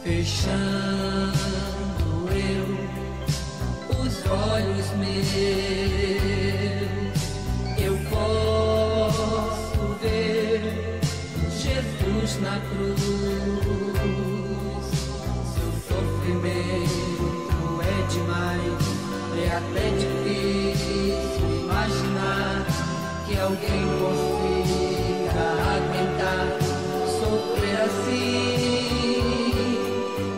fechando eu os olhos meus, eu posso ver Jesus na cruz. Seu sofrimento é demais, é até difícil imaginar que alguém consiga aguentar sofrer assim.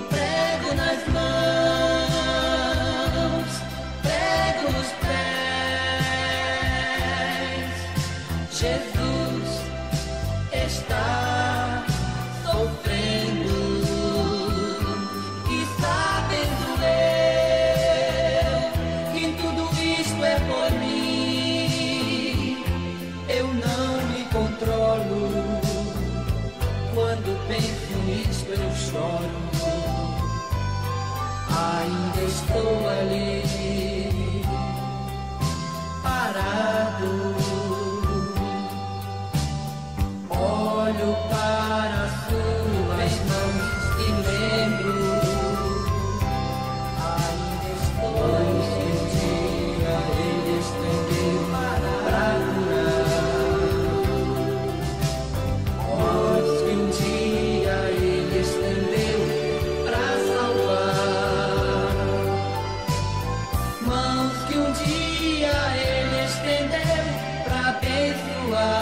Prego nas mãos, prego nos pés, Jesus está sofrendo e sabendo eu que tudo isto é por mim. Eu não me controlo, quando penso nisto eu choro. Ainda estou ali, parado. Olho para suas mãos e lembro. Ainda estou ali, que um dia ele estendeu para curar. Mãos que um dia ele estendeu para salvar. Mãos que um dia ele estendeu para abençoar.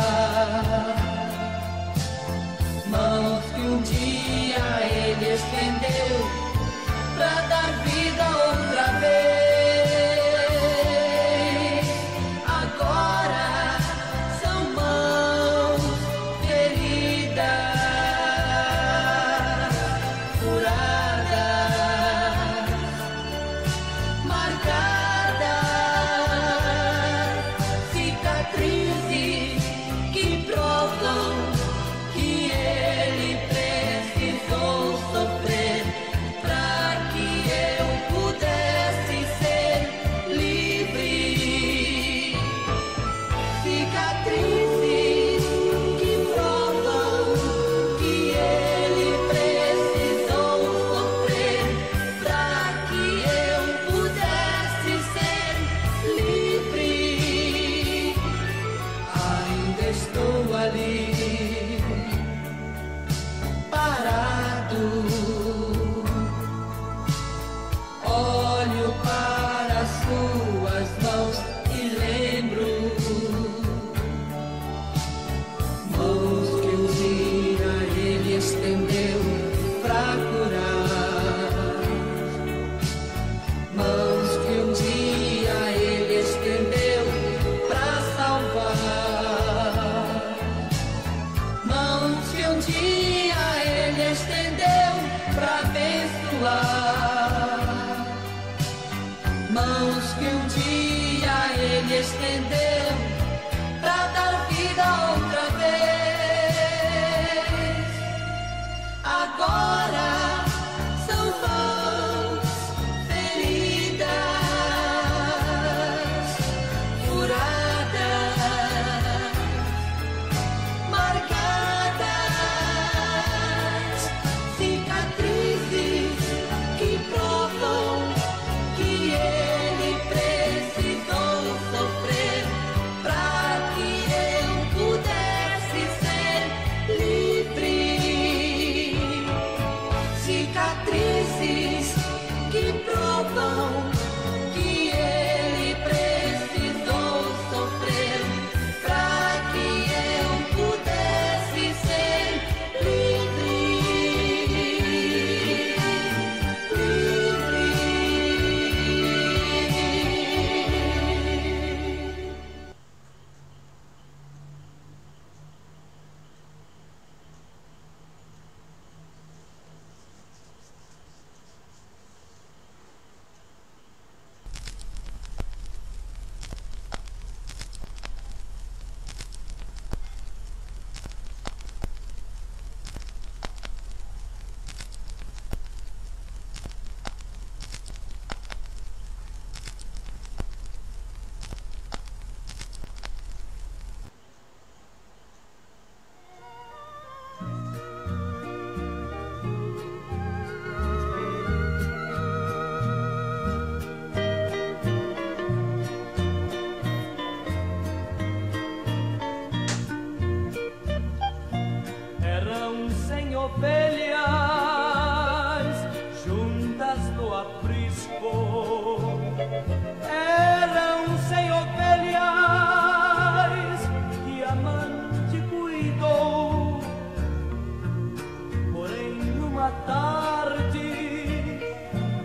Mãos que um dia ele estendeu para dar vida outra vez. Agora são mãos feridas, curadas, marcadas, cicatrizes que provam que ele precisou sofrer para que eu pudesse ser livre. Cicatrizes que provam que ele precisou sofrer para que eu pudesse ser livre. Ainda estou ali, parado. Olho para suas mãos e lembro. Mãos que um dia ele estendeu para curar. Mãos que um dia ele estendeu para salvar. Mãos que um dia ele estendeu para abençoar. Mãos que um dia ele estendeu para dar vida outra vez. Agora são mãos feridas, curadas, marcadas, cicatrizes que provam que ele precisou sofrer para que eu pudesse ser livre. ovelhas juntas no aprisco. Eram 100 ovelhas que a amante cuidou. Porém, numa tarde,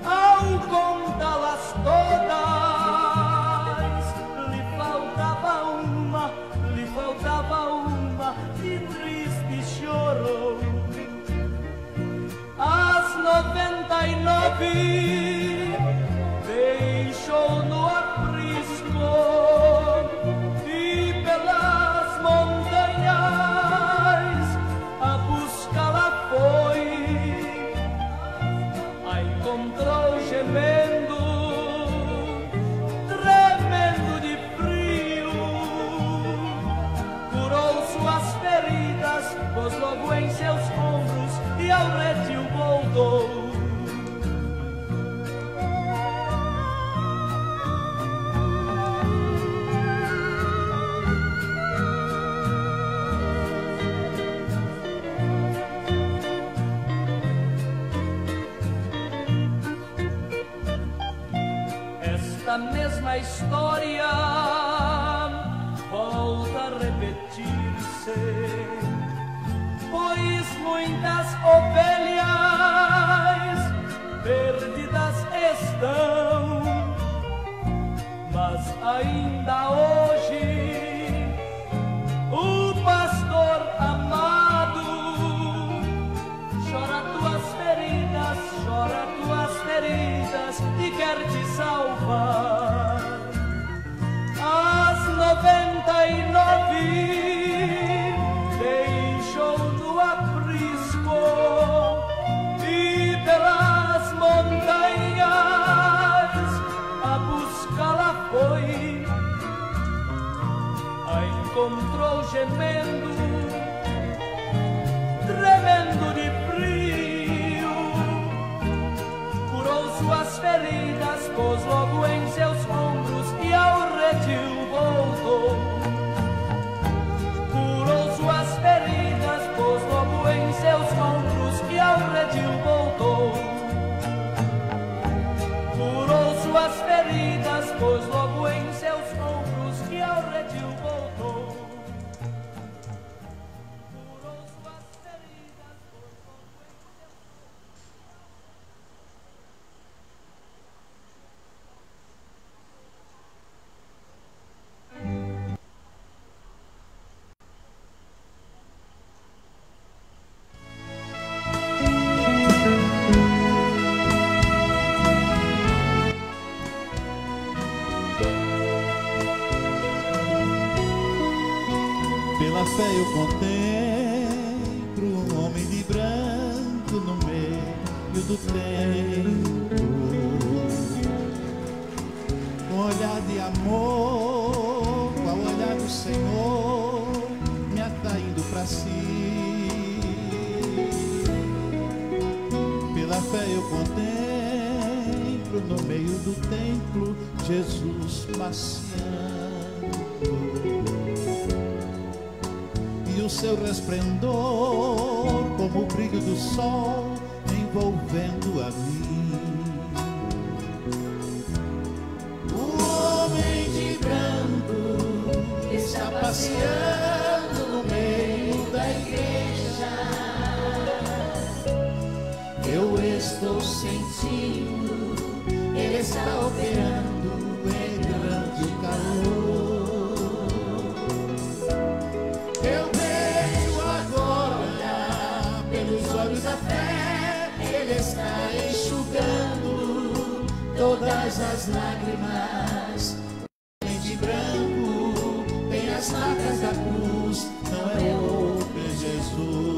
ao contá-las todas, lhe faltava uma e triste chorou. As 99 deixou no aprisco e pelas montanhas a buscá-la foi. A encontrou gemendo, tremendo de frio, curou suas feridas, pôs logo em seus ombros e ao redil voltou. Esta mesma história volta a repetir-se, pois muitas ovelhas perdidas estão, mas ainda hoje o pastor amado chora tuas feridas e quer te salvar. As 99 deixou no aprisco e pelas montanhas a buscá-la foi. A encontrou gemendo, tremendo de frio, curou suas feridas, pôs logo em seus ombros e ao redil voltou. Curou suas feridas, pôs logo em seus ombros e ao redil voltou. Curou suas feridas, pôs logo em seus ombros e ao redil voltou. Curou suas feridas, pôs logo em seus Pela fé eu contemplo um homem de branco no meio do templo, com olhar de amor, com o olhar do Senhor, me atraindo para si. Pela fé eu contemplo no meio do templo Jesus passeando, e o seu resplendor como o brilho do sol envolvendo a mim. O homem de branco está passeando no meio da igreja. Eu estou sentindo, ele está operando em grande calor. Eu vejo agora pelos olhos da fé, ele está enxugando todas as lágrimas. O homem de branco tem as marcas da cruz, não é outro, é Jesus.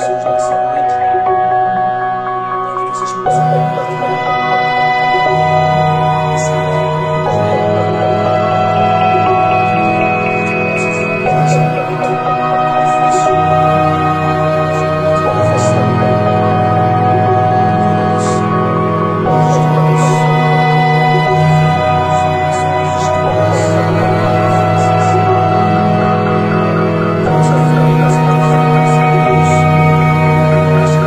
pessoas nessa noite, para que vocês possam compartilhar a mensagem. Thank you.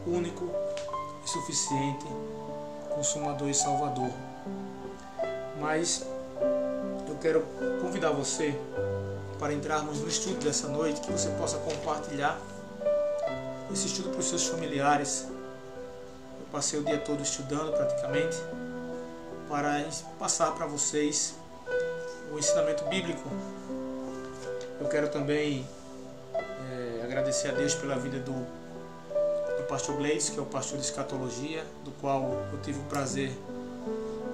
único e suficiente Consumador e Salvador. Mas eu quero convidar você para entrarmos no estudo dessa noite, que você possa compartilhar esse estudo para os seus familiares. Eu passei o dia todo estudando praticamente para passar para vocês o ensinamento bíblico. Eu quero também agradecer a Deus pela vida do pastor Gleides, que é o pastor de escatologia, do qual eu tive o prazer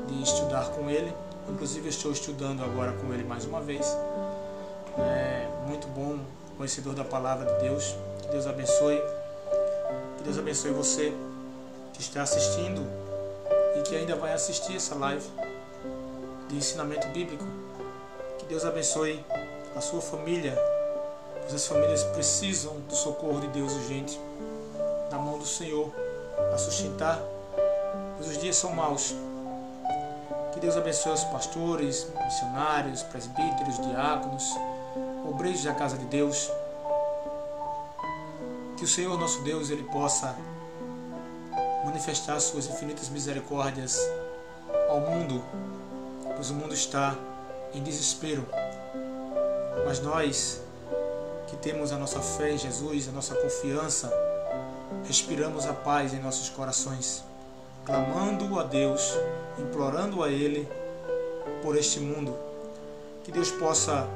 de estudar com ele. Inclusive eu estou estudando agora com ele mais uma vez. Muito bom, conhecedor da palavra de Deus. Que Deus abençoe. Que Deus abençoe você que está assistindo e que ainda vai assistir essa live de ensinamento bíblico. Que Deus abençoe a sua família, pois as famílias precisam do socorro de Deus urgente, da mão do Senhor a sustentar, pois os dias são maus. Que Deus abençoe os pastores, missionários, presbíteros, diáconos, obreiros da casa de Deus. Que o Senhor nosso Deus ele possa manifestar suas infinitas misericórdias ao mundo, pois o mundo está em desespero. Mas nós que temos a nossa fé em Jesus, a nossa confiança, respiramos a paz em nossos corações, clamando a Deus, implorando a Ele por este mundo. Que Deus possa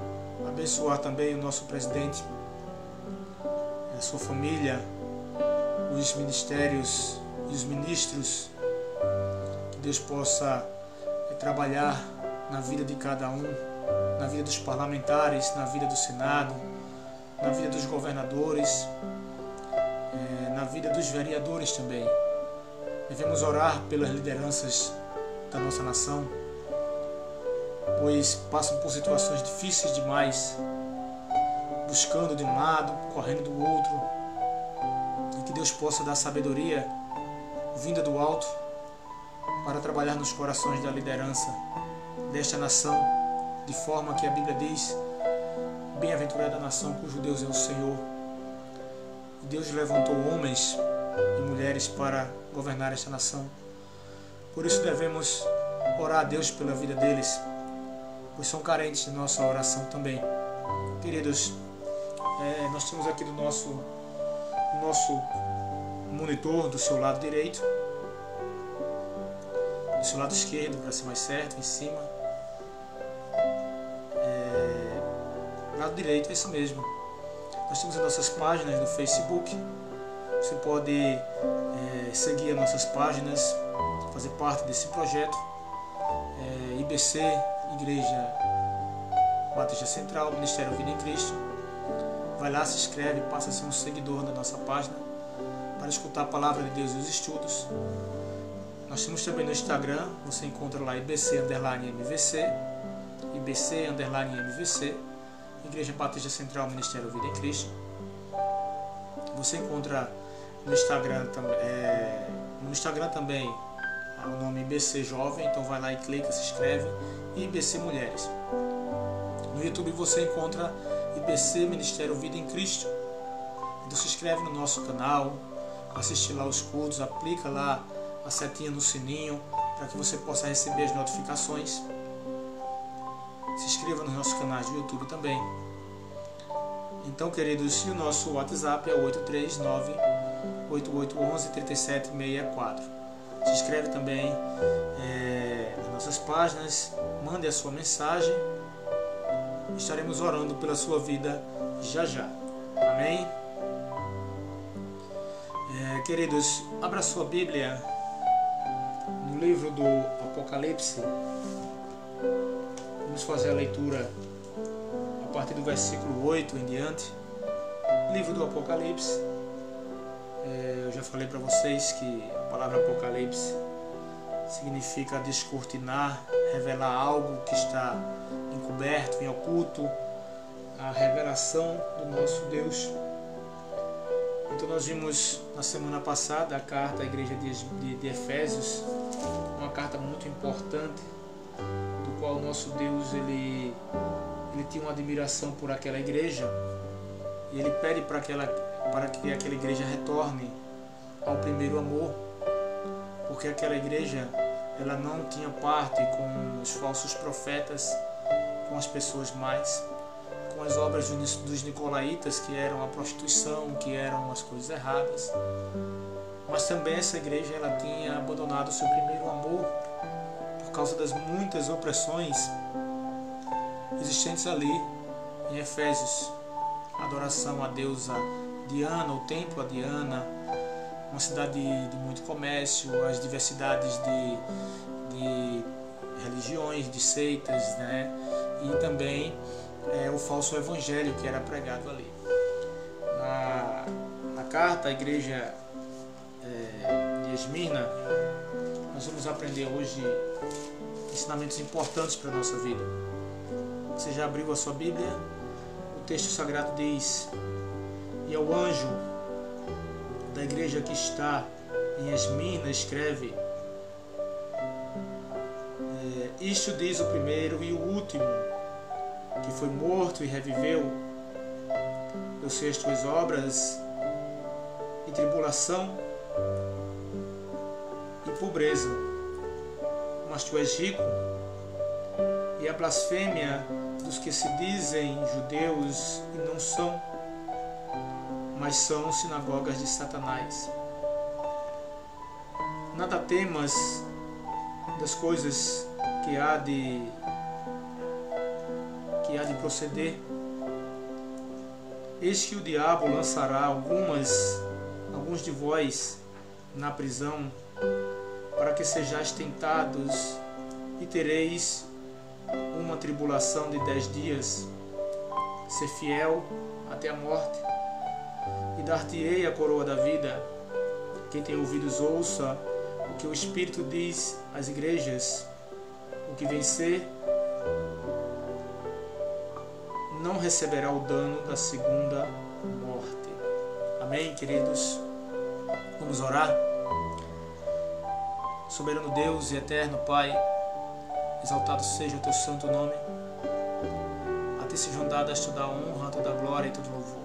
abençoar também o nosso presidente, a sua família, os ministérios e os ministros. Que Deus possa trabalhar na vida de cada um, na vida dos parlamentares, na vida do Senado, na vida dos governadores, na vida dos vereadores também. Devemos orar pelas lideranças da nossa nação, pois passam por situações difíceis demais, buscando de um lado, correndo do outro, e que Deus possa dar sabedoria vinda do alto para trabalhar nos corações da liderança desta nação, de forma que a Bíblia diz: bem-aventurada a nação cujo Deus é o Senhor. E Deus levantou homens e mulheres para governar esta nação. Por isso devemos orar a Deus pela vida deles, pois são carentes de nossa oração também. Queridos, nós temos aqui do nosso monitor do seu lado direito, do seu lado esquerdo, para ser mais certo, em cima. Lado direito, é isso mesmo. Nós temos as nossas páginas no Facebook. Você pode seguir as nossas páginas, fazer parte desse projeto. IBC, Igreja Batista Central, Ministério Vida em Cristo. Vai lá, se inscreve, passa a ser um seguidor da nossa página para escutar a palavra de Deus e os estudos. Nós temos também no Instagram, você encontra lá IBC_MVC, IBC_MVC, Igreja Batista Central, Ministério Vida em Cristo. Você encontra no Instagram também o nome IBC Jovem, então vai lá e clica, se inscreve, e IBC Mulheres. No YouTube você encontra IBC Ministério Vida em Cristo. Então se inscreve no nosso canal, assiste lá os cultos, aplica lá a setinha no sininho para que você possa receber as notificações. Se inscreva nos nossos canais do YouTube também. Então, queridos, e o nosso WhatsApp é 839-8811-3764. Se inscreve também nas nossas páginas, mande a sua mensagem. Estaremos orando pela sua vida já já. Amém? Queridos, abra sua Bíblia no livro do Apocalipse. Vamos fazer a leitura a partir do versículo 8 em diante. Livro do Apocalipse. Eu já falei para vocês que a palavra Apocalipse significa descortinar, revelar algo que está encoberto, em oculto, a revelação do nosso Deus. Então nós vimos na semana passada a carta à igreja de Efésios, uma carta muito importante, do qual o nosso Deus ele tinha uma admiração por aquela igreja, e ele pede para que aquela igreja retorne ao primeiro amor, porque aquela igreja ela não tinha parte com os falsos profetas, com as pessoas más, com as obras dos nicolaítas, que eram a prostituição, que eram as coisas erradas. Mas também essa igreja ela tinha abandonado o seu primeiro amor por causa das muitas opressões existentes ali em Efésios. A adoração à deusa Diana, o templo a Diana, uma cidade de muito comércio, as diversidades de religiões, de seitas, né? E também o falso evangelho que era pregado ali. Na carta à igreja de Esmirna, nós vamos aprender hoje ensinamentos importantes para a nossa vida. Você já abriu a sua Bíblia? O texto sagrado diz: e ao anjo da igreja que está em Esmirna escreve: isto diz o primeiro e o último, que foi morto e reviveu. Eu sei as tuas obras e tribulação e pobreza, mas tu és rico, e a blasfêmia dos que se dizem judeus e não são, mas são sinagogas de Satanás. Nada temas das coisas que há de proceder. Eis que o diabo lançará alguns de vós na prisão, para que sejais tentados, e tereis uma tribulação de 10 dias. Ser fiel até a morte, e dar-te-ei a coroa da vida. Quem tem ouvidos ouça o que o Espírito diz às igrejas. O que vencer não receberá o dano da segunda morte. Amém, queridos? Vamos orar? Soberano Deus e eterno Pai, exaltado seja o teu santo nome. A ti sejam dadas toda a honra, toda a glória e todo louvor.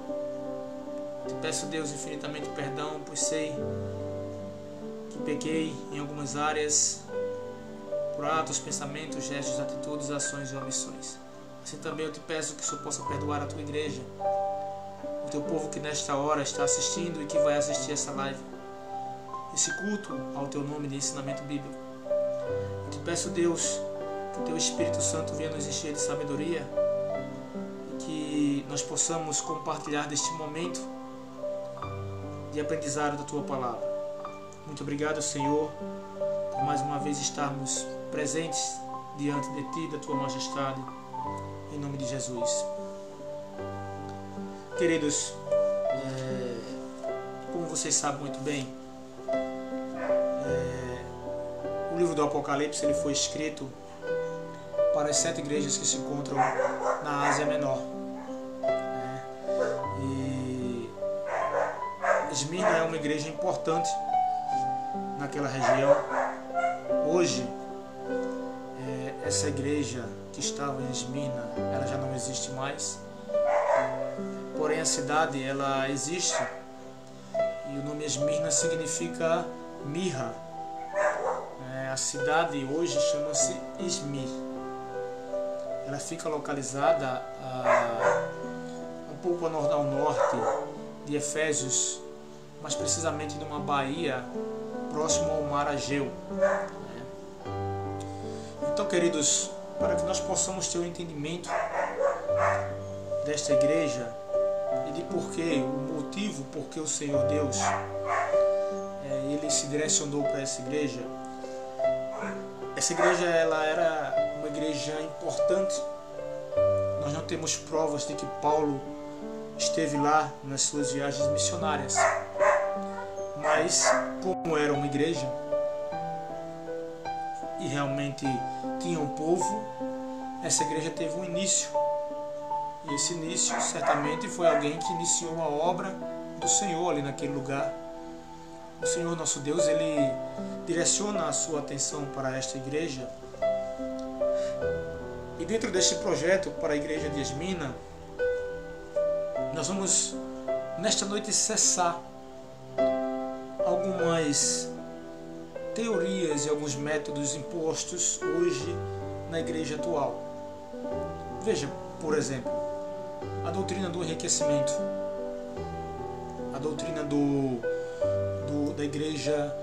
Te peço, Deus, infinitamente perdão, pois sei que pequei em algumas áreas, por atos, pensamentos, gestos, atitudes, ações e omissões. Assim também eu te peço que o Senhor possa perdoar a tua igreja, o teu povo que nesta hora está assistindo e que vai assistir essa live, esse culto ao teu nome de ensinamento bíblico. Eu te peço, Deus, que o teu Espírito Santo venha nos encher de sabedoria e que nós possamos compartilhar deste momento de aprendizado da tua palavra. Muito obrigado, Senhor, por mais uma vez estarmos presentes diante de ti, da tua majestade, em nome de Jesus. Queridos, como vocês sabem muito bem, o livro do Apocalipse ele foi escrito para as 7 igrejas que se encontram na Ásia Menor. E Esmirna é uma igreja importante naquela região. Hoje, essa igreja que estava em Esmirna, ela já não existe mais. Porém, a cidade, ela existe. E o nome Esmirna significa mirra. A cidade hoje chama-se Izmir. Ela fica localizada um pouco ao norte de Efésios, mas precisamente numa baía próximo ao mar Egeu. Então, queridos, para que nós possamos ter um entendimento desta igreja e de o motivo por que o Senhor Deus ele se direcionou para essa igreja. Essa igreja ela era uma igreja importante. Nós não temos provas de que Paulo esteve lá nas suas viagens missionárias. Mas, como era uma igreja e realmente tinha um povo, essa igreja teve um início. E esse início certamente foi alguém que iniciou a obra do Senhor ali naquele lugar. O Senhor nosso Deus, ele direciona a sua atenção para esta igreja. E dentro deste projeto para a igreja de Esmirna, nós vamos nesta noite cessar algumas teorias e alguns métodos impostos hoje na igreja atual. Veja, por exemplo, a doutrina do enriquecimento, a doutrina da igreja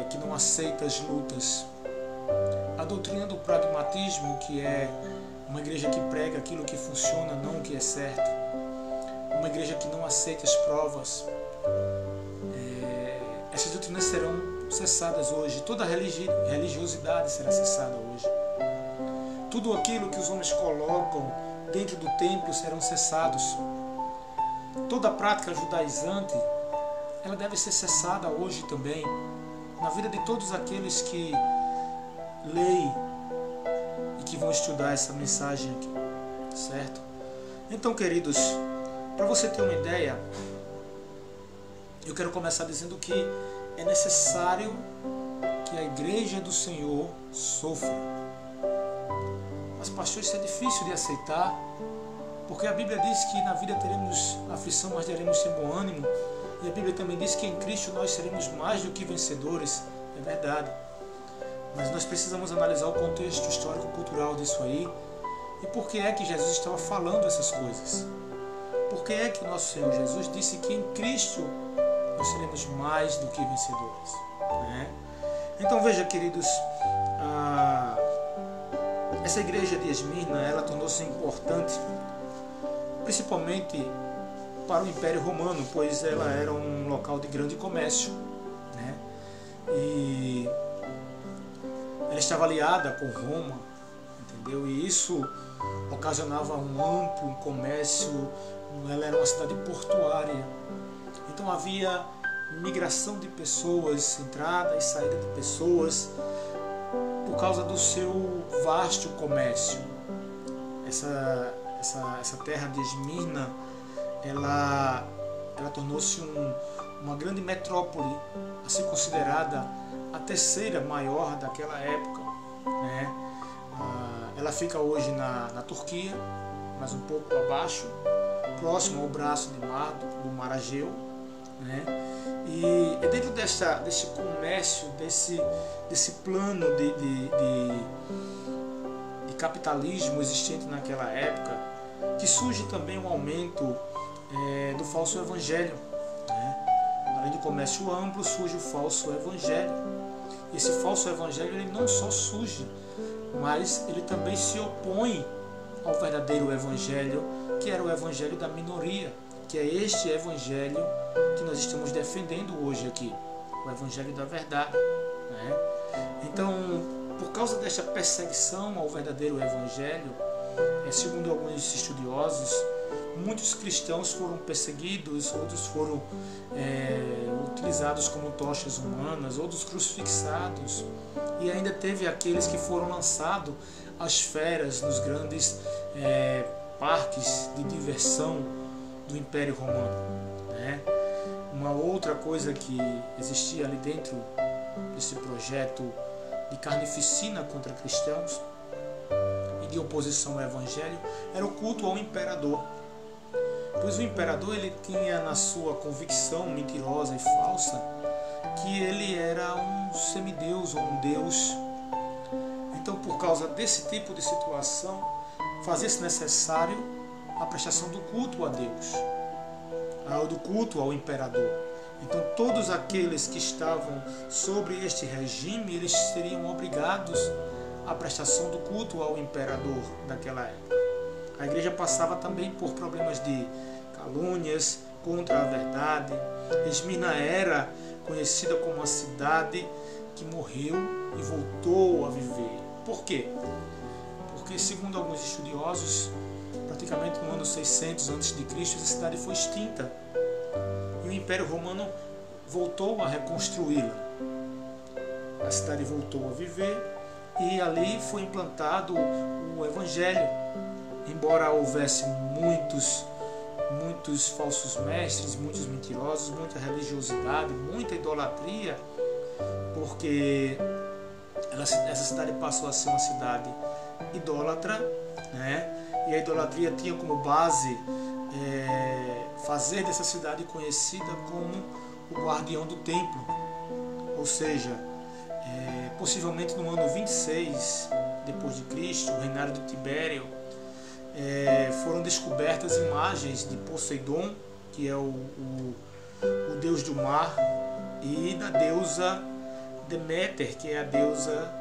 que não aceita as lutas, a doutrina do pragmatismo, que é uma igreja que prega aquilo que funciona, não o que é certo, uma igreja que não aceita as provas. Essas doutrinas serão cessadas hoje, toda a religiosidade será cessada hoje. Tudo aquilo que os homens colocam dentro do templo serão cessados. Toda a prática judaizante, ela deve ser cessada hoje também, na vida de todos aqueles que leem e que vão estudar essa mensagem aqui, certo? Então, queridos, para você ter uma ideia, eu quero começar dizendo que é necessário que a igreja do Senhor sofra. Mas, pastor, isso é difícil de aceitar, porque a Bíblia diz que na vida teremos aflição, mas teremos ter bom ânimo. E a Bíblia também diz que em Cristo nós seremos mais do que vencedores. É verdade. Mas nós precisamos analisar o contexto histórico-cultural disso aí. E por que é que Jesus estava falando essas coisas? Por que é que o nosso Senhor Jesus disse que em Cristo nós seremos mais do que vencedores? Né? Então veja, queridos, essa igreja de Esmirna, ela tornou-se importante, principalmente para o Império Romano, pois ela era um local de grande comércio, né? E ela estava aliada com Roma, entendeu? E isso ocasionava um amplo comércio. Ela era uma cidade portuária, então havia migração de pessoas, entrada e saída de pessoas, por causa do seu vasto comércio. Essa terra de Esmirna, ela tornou-se uma grande metrópole, a ser considerada a terceira maior daquela época, né? Ela fica hoje na Turquia, mas um pouco abaixo, próximo ao braço de mar, do Mar Egeu, né? E é dentro desse comércio, desse plano de capitalismo existente naquela época, que surge também um aumento do falso evangelho, né? Além do comércio amplo, surge o falso evangelho. Esse falso evangelho, ele não só surge, mas ele também se opõe ao verdadeiro evangelho, que era o evangelho da minoria, que é este evangelho que nós estamos defendendo hoje aqui, o evangelho da verdade, né? Então, por causa desta perseguição ao verdadeiro evangelho, segundo alguns estudiosos, muitos cristãos foram perseguidos, outros foram utilizados como tochas humanas, outros crucifixados, e ainda teve aqueles que foram lançados às feras nos grandes parques de diversão do Império Romano, né? Uma outra coisa que existia ali dentro desse projeto de carnificina contra cristãos e de oposição ao Evangelho era o culto ao imperador. Pois o imperador, ele tinha na sua convicção mentirosa e falsa que ele era um semideus ou um deus. Então, por causa desse tipo de situação, fazia-se necessário a prestação do culto a Deus, do culto ao imperador. Então, todos aqueles que estavam sobre este regime, eles seriam obrigados à prestação do culto ao imperador daquela época. A igreja passava também por problemas de calúnias contra a verdade. Esmirna era conhecida como a cidade que morreu e voltou a viver. Por quê? Porque, segundo alguns estudiosos, praticamente no ano 600 a.C., essa cidade foi extinta e o Império Romano voltou a reconstruí-la. A cidade voltou a viver e ali foi implantado o Evangelho. Embora houvesse muitos falsos mestres, muitos mentirosos, muita religiosidade, muita idolatria, porque essa cidade passou a ser uma cidade idólatra, né? E a idolatria tinha como base fazer dessa cidade conhecida como o guardião do templo, ou seja, possivelmente no ano 26 depois de Cristo, o reinado de Tibério, foram descobertas imagens de Poseidon, que é o deus do mar, e da deusa Deméter, que é a deusa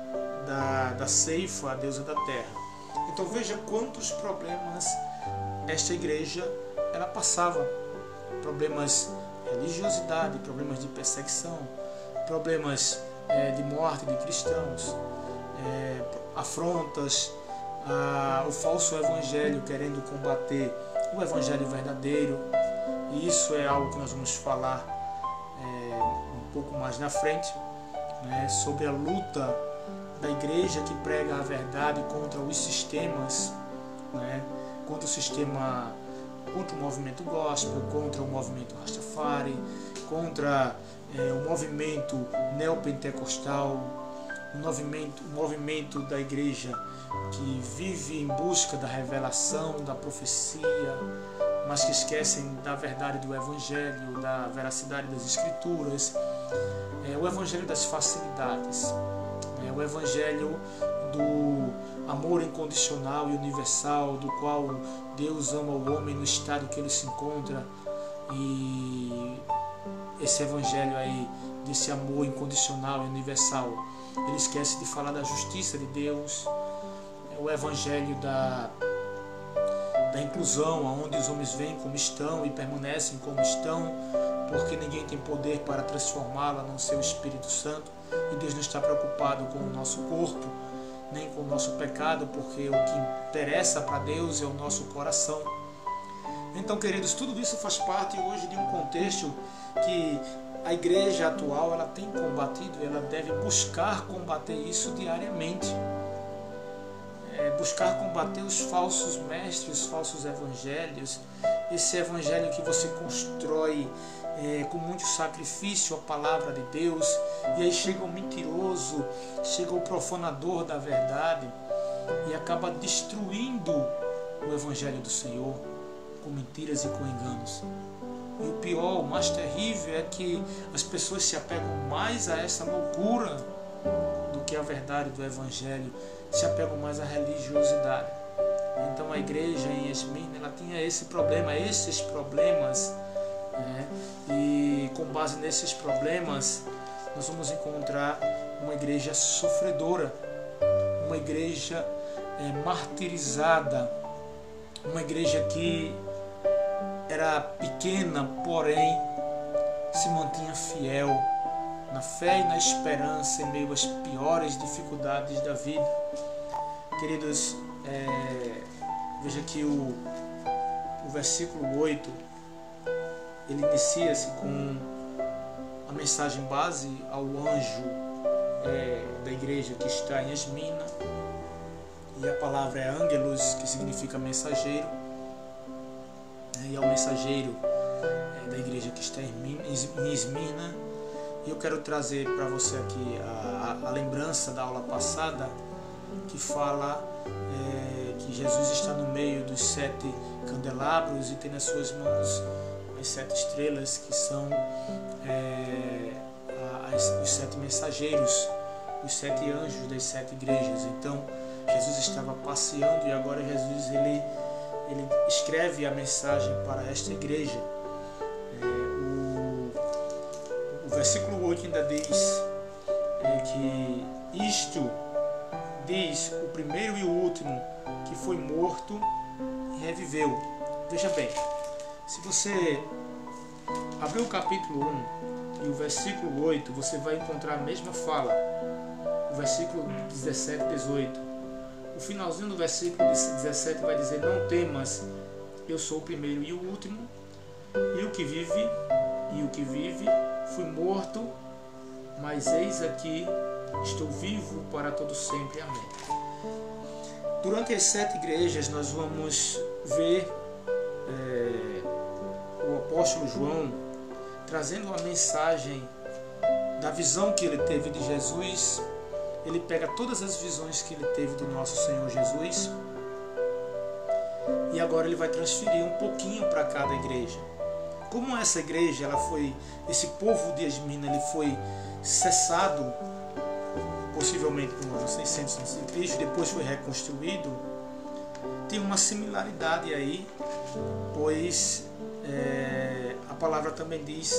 da ceifa, a deusa da terra. Então veja quantos problemas esta igreja ela passava: problemas de religiosidade, problemas de perseguição, problemas de morte de cristãos, afrontas, o falso evangelho querendo combater o evangelho verdadeiro. E isso é algo que nós vamos falar um pouco mais na frente, né, sobre a luta da igreja que prega a verdade contra os sistemas, né, contra o movimento gospel, contra o movimento Rastafari, contra o movimento neopentecostal, o movimento da igreja que vive em busca da revelação, da profecia, mas que esquecem da verdade do evangelho, da veracidade das escrituras, o evangelho das facilidades, o evangelho do amor incondicional e universal, do qual Deus ama o homem no estado que ele se encontra. E esse evangelho aí, desse amor incondicional e universal, ele esquece de falar da justiça de Deus. O evangelho da inclusão, onde os homens vêm como estão e permanecem como estão, porque ninguém tem poder para transformá-la, a não ser o Espírito Santo. E Deus não está preocupado com o nosso corpo, nem com o nosso pecado, porque o que interessa para Deus é o nosso coração. Então, queridos, tudo isso faz parte hoje de um contexto que a igreja atual ela tem combatido, ela deve buscar combater isso diariamente. Buscar combater os falsos mestres, os falsos evangelhos, esse evangelho que você constrói com muito sacrifício a palavra de Deus, e aí chega o mentiroso, chega o profanador da verdade e acaba destruindo o evangelho do Senhor com mentiras e com enganos. E o pior, o mais terrível é que as pessoas se apegam mais a essa loucura do que a verdade do evangelho, se apegam mais à religiosidade. Então a igreja em Esmirna ela tinha esses problemas, né? E com base nesses problemas nós vamos encontrar uma igreja sofredora, uma igreja martirizada, uma igreja que era pequena, porém se mantinha fiel na fé e na esperança em meio às piores dificuldades da vida. Queridos, veja que o versículo 8 ele inicia-se com a mensagem base ao anjo da igreja que está em Esmirna, e a palavra é angelos, que significa mensageiro, e é o mensageiro da igreja que está em Esmirna. E eu quero trazer para você aqui a lembrança da aula passada, que fala que Jesus está no meio dos 7 candelabros e tem nas suas mãos as 7 estrelas, que são os 7 mensageiros, os 7 anjos das 7 igrejas. Então Jesus estava passeando e agora Jesus ele escreve a mensagem para esta igreja. O versículo 8 ainda diz que isto diz o primeiro e o último, que foi morto e reviveu. Veja bem, se você abrir o capítulo 1 e o versículo 8, você vai encontrar a mesma fala. O versículo 17 e 18. O finalzinho do versículo 17 vai dizer: não temas, eu sou o primeiro e o último, e o que vive fui morto, mas eis aqui estou vivo para todo sempre. Amém. Durante as 7 igrejas nós vamos ver o apóstolo João trazendo a mensagem da visão que ele teve de Jesus. Ele pega todas as visões que ele teve do nosso Senhor Jesus e agora ele vai transferir um pouquinho para cada igreja. como essa igreja, esse povo de Esmirna, ele foi cessado, possivelmente no ano 600 a.C., depois foi reconstruído, tem uma similaridade aí, pois a palavra também diz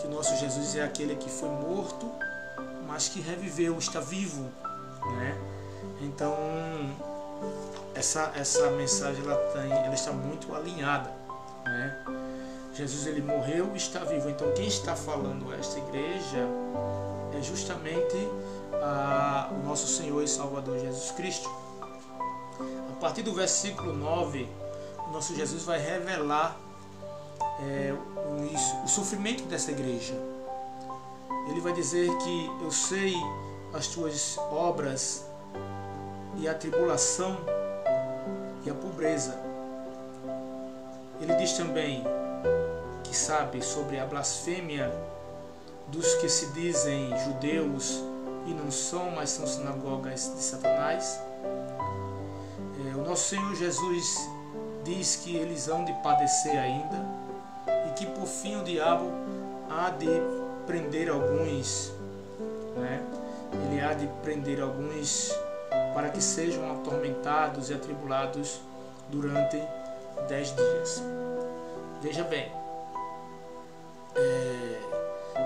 que o nosso Jesus é aquele que foi morto, mas que reviveu, está vivo, né? Então, essa mensagem ela está muito alinhada, né? Jesus, ele morreu e está vivo. Então, quem está falando a esta igreja é justamente o nosso Senhor e Salvador Jesus Cristo. A partir do versículo 9, o nosso Jesus vai revelar o sofrimento dessa igreja. Ele vai dizer que eu sei as tuas obras e a tribulação e a pobreza. Ele diz também que sabe sobre a blasfêmia dos que se dizem judeus e não são, mas são sinagogas de Satanás. O nosso Senhor Jesus diz que eles hão de padecer ainda e que por fim o diabo há de prender alguns, né? Ele há de prender alguns para que sejam atormentados e atribulados durante 10 dias. Veja bem,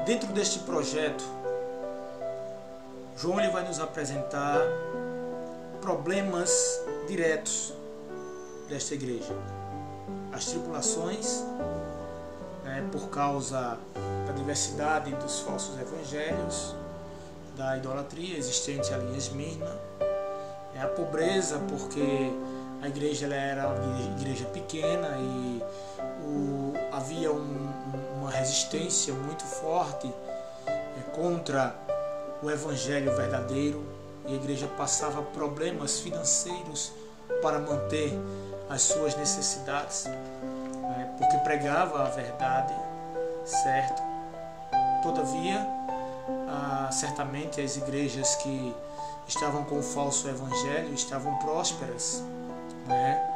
dentro deste projeto, João ele vai nos apresentar problemas diretos desta igreja. As tribulações, por causa da diversidade dos falsos evangelhos, da idolatria existente ali em Esmirna, a pobreza, porque a igreja ela era uma igreja pequena e havia uma resistência muito forte contra o evangelho verdadeiro, e a igreja passava problemas financeiros para manter as suas necessidades, porque pregava a verdade, certo? Todavia, certamente as igrejas que estavam com o falso evangelho estavam prósperas, né?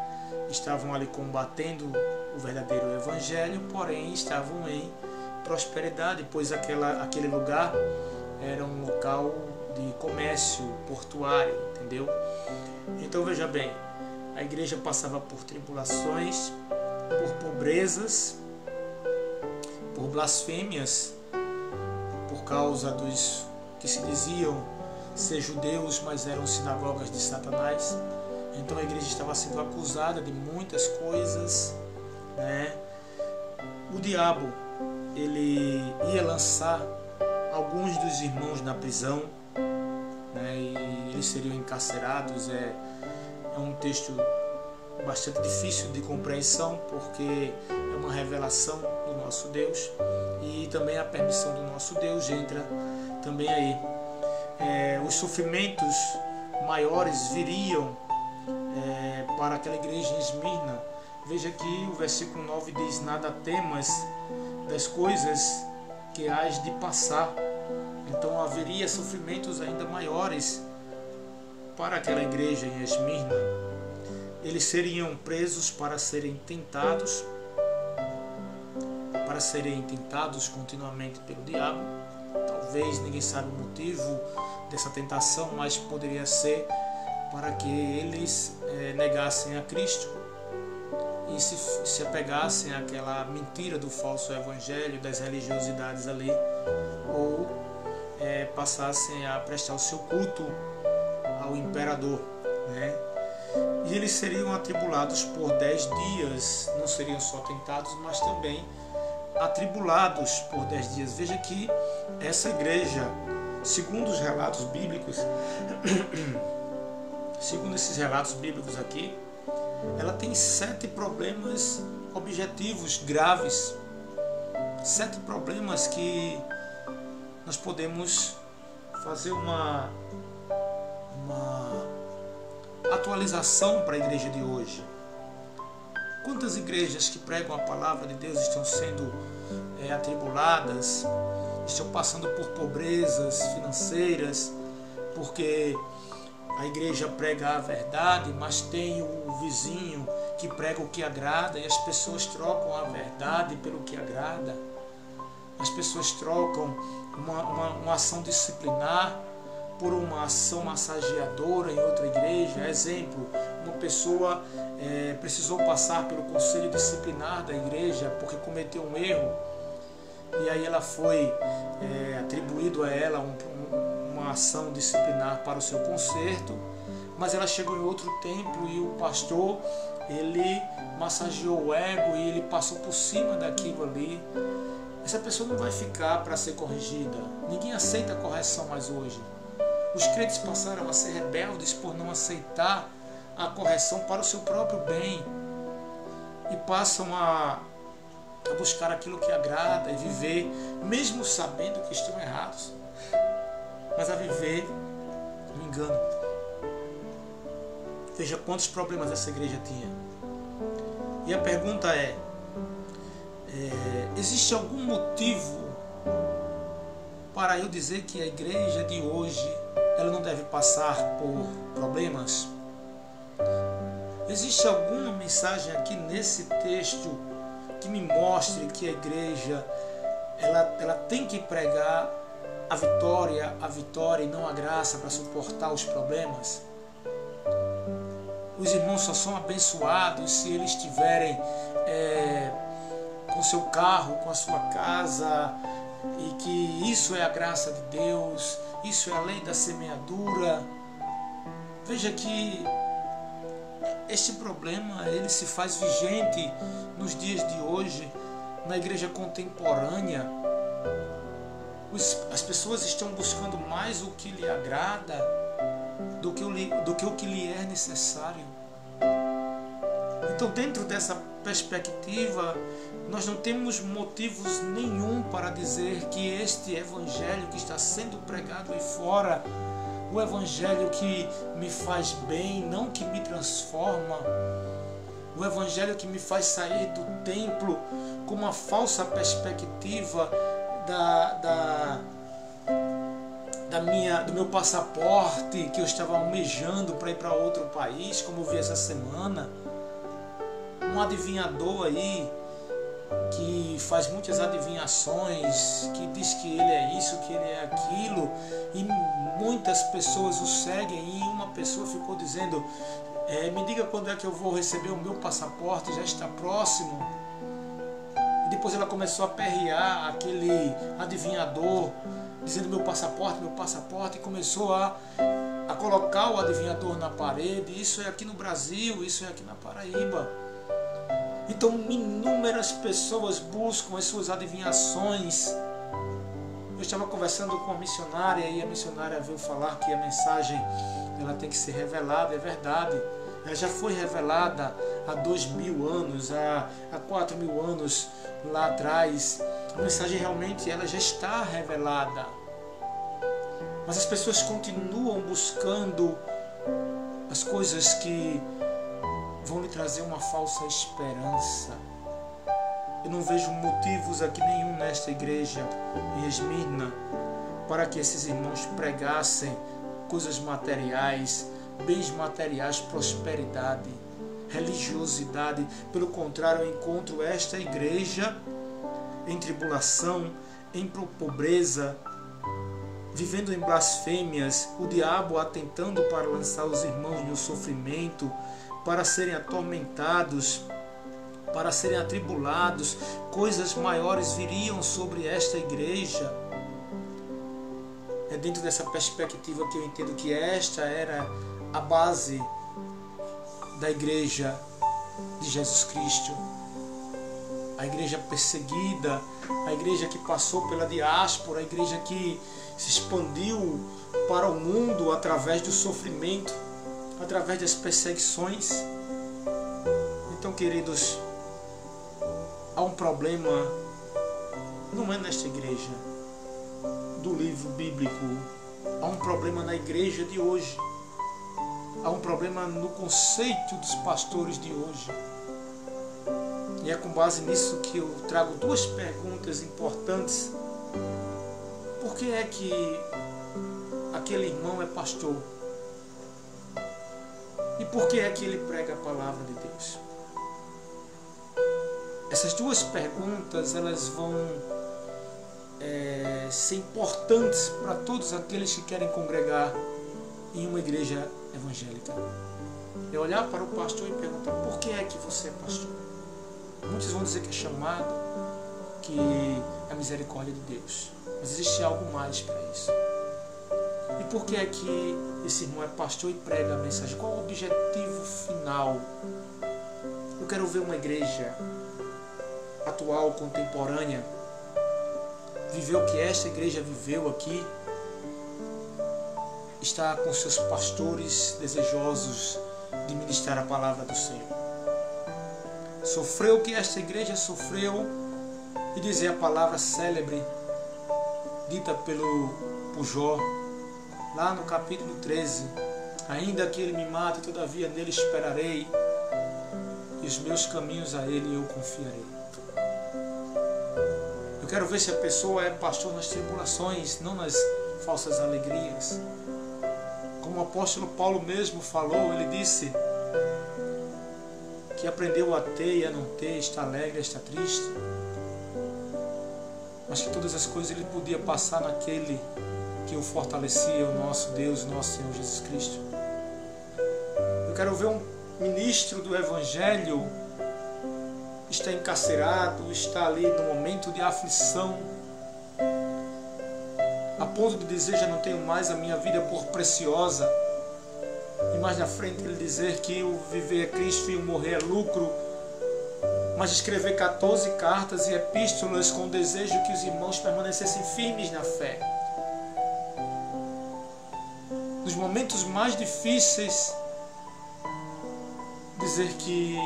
Estavam ali combatendo o verdadeiro evangelho, porém estavam em prosperidade, pois aquele lugar era um local de comércio portuário, entendeu? Então veja bem, a igreja passava por tribulações, por pobrezas, por blasfêmias, por causa dos que se diziam ser judeus, mas eram sinagogas de Satanás. Então a igreja estava sendo acusada de muitas coisas, né? O diabo ele ia lançar alguns dos irmãos na prisão, né? E eles seriam encarcerados. É um texto bastante difícil de compreensão, porque é uma revelação do nosso Deus, e também a permissão do nosso Deus entra também aí. Os sofrimentos maiores viriam para aquela igreja em Esmirna. Veja que o versículo 9 diz: nada temas das coisas que hás de passar. Então haveria sofrimentos ainda maiores para aquela igreja em Esmirna. Eles seriam presos para serem tentados continuamente pelo diabo. Talvez ninguém sabe o motivo dessa tentação, mas poderia ser para que eles negassem a Cristo e se apegassem àquela mentira do falso evangelho, das religiosidades ali, ou passassem a prestar o seu culto ao imperador, né? E eles seriam atribulados por 10 dias, não seriam só tentados, mas também atribulados por 10 dias. Veja que essa igreja, segundo os relatos bíblicos, segundo esses relatos bíblicos aqui, ela tem 7 problemas objetivos graves, 7 problemas que nós podemos fazer uma atualização para a igreja de hoje. Quantas igrejas que pregam a palavra de Deus estão sendo atribuladas, estão passando por pobrezas financeiras, porque a igreja prega a verdade, mas tem o vizinho que prega o que agrada, e as pessoas trocam a verdade pelo que agrada. As pessoas trocam uma ação disciplinar por uma ação massageadora em outra igreja. Exemplo, uma pessoa precisou passar pelo conselho disciplinar da igreja porque cometeu um erro, e aí ela foi atribuído a ela uma ação disciplinar para o seu conserto, mas ela chegou em outro templo e o pastor, ele massageou o ego e ele passou por cima daquilo ali. Essa pessoa não vai ficar para ser corrigida. Ninguém aceita a correção mais hoje. Os crentes passaram a ser rebeldes por não aceitar a correção para o seu próprio bem, e passam a buscar aquilo que agrada e viver, mesmo sabendo que estão errados, mas a viver no engano. Veja quantos problemas essa igreja tinha. E a pergunta existe algum motivo para eu dizer que a igreja de hoje ela não deve passar por problemas? Existe alguma mensagem aqui nesse texto que me mostre que a igreja ela tem que pregar a vitória e não a graça para suportar os problemas? Os irmãos só são abençoados se eles estiverem com seu carro, com a sua casa, e que isso é a graça de Deus, isso é a lei da semeadura. Veja que este problema ele se faz vigente nos dias de hoje, na igreja contemporânea. As pessoas estão buscando mais o que lhe agrada do que o que lhe é necessário. Então, dentro dessa perspectiva, nós não temos motivos nenhum para dizer que este evangelho que está sendo pregado aí fora, o evangelho que me faz bem, não que me transforma, o evangelho que me faz sair do templo com uma falsa perspectiva do meu passaporte que eu estava almejando para ir para outro país, como eu vi essa semana. Um adivinhador aí que faz muitas adivinhações, que diz que ele é isso, que ele é aquilo, e muitas pessoas o seguem, e uma pessoa ficou dizendo, me diga quando é que eu vou receber o meu passaporte, já está próximo. E depois ela começou a perrear aquele adivinhador, dizendo meu passaporte, e começou a colocar o adivinhador na parede. Isso é aqui no Brasil, isso é aqui na Paraíba. Então inúmeras pessoas buscam as suas adivinhações. Eu estava conversando com uma missionária e a missionária veio falar que a mensagem ela tem que ser revelada. É verdade, ela já foi revelada há 2000 anos, há 4000 anos lá atrás. A mensagem realmente ela já está revelada, mas as pessoas continuam buscando as coisas que vão lhe trazer uma falsa esperança. Eu não vejo motivos aqui nenhum nesta igreja em Esmirna para que esses irmãos pregassem coisas materiais, bens materiais, prosperidade, religiosidade. Pelo contrário, eu encontro esta igreja em tribulação, em pobreza, vivendo em blasfêmias, o diabo atentando para lançar os irmãos no sofrimento, para serem atormentados, para serem atribulados. Coisas maiores viriam sobre esta igreja. É dentro dessa perspectiva que eu entendo que esta era a base da igreja de Jesus Cristo. A igreja perseguida, a igreja que passou pela diáspora, a igreja que se expandiu para o mundo através do sofrimento, através das perseguições. Então, queridos, há um problema, não é nesta igreja do livro bíblico, há um problema na igreja de hoje, há um problema no conceito dos pastores de hoje. E é com base nisso que eu trago duas perguntas importantes. Por que é que aquele irmão é pastor? E por que é que ele prega a palavra de Deus? Essas duas perguntas, elas vão ser importantes para todos aqueles que querem congregar em uma igreja evangélica. É olhar para o pastor e perguntar: por que é que você é pastor? Muitos vão dizer que é chamado, que é a misericórdia de Deus. Mas existe algo mais para isso. E por que é que esse irmão é pastor e prega a mensagem? Qual o objetivo final? Eu quero ver uma igreja atual, contemporânea, viver o que esta igreja viveu aqui, está com seus pastores desejosos de ministrar a palavra do Senhor. Sofreu o que esta igreja sofreu e dizer a palavra célebre dita por Jó, lá no capítulo 13: ainda que ele me mate, todavia nele esperarei, e os meus caminhos a ele eu confiarei. Eu quero ver se a pessoa é pastor nas tribulações, não nas falsas alegrias. Como o apóstolo Paulo mesmo falou, ele disse que aprendeu a ter e a não ter, está alegre, está triste, mas que todas as coisas ele podia passar naquele que o fortalecia, o nosso Deus, o nosso Senhor Jesus Cristo. Eu quero ver um ministro do Evangelho, está encarcerado, está ali no momento de aflição, a ponto de dizer: já não tenho mais a minha vida por preciosa. E mais na frente ele dizer que o viver é Cristo e o morrer é lucro. Mas escrever 14 cartas e epístolas com o desejo que os irmãos permanecessem firmes na fé. Nos momentos mais difíceis, dizer que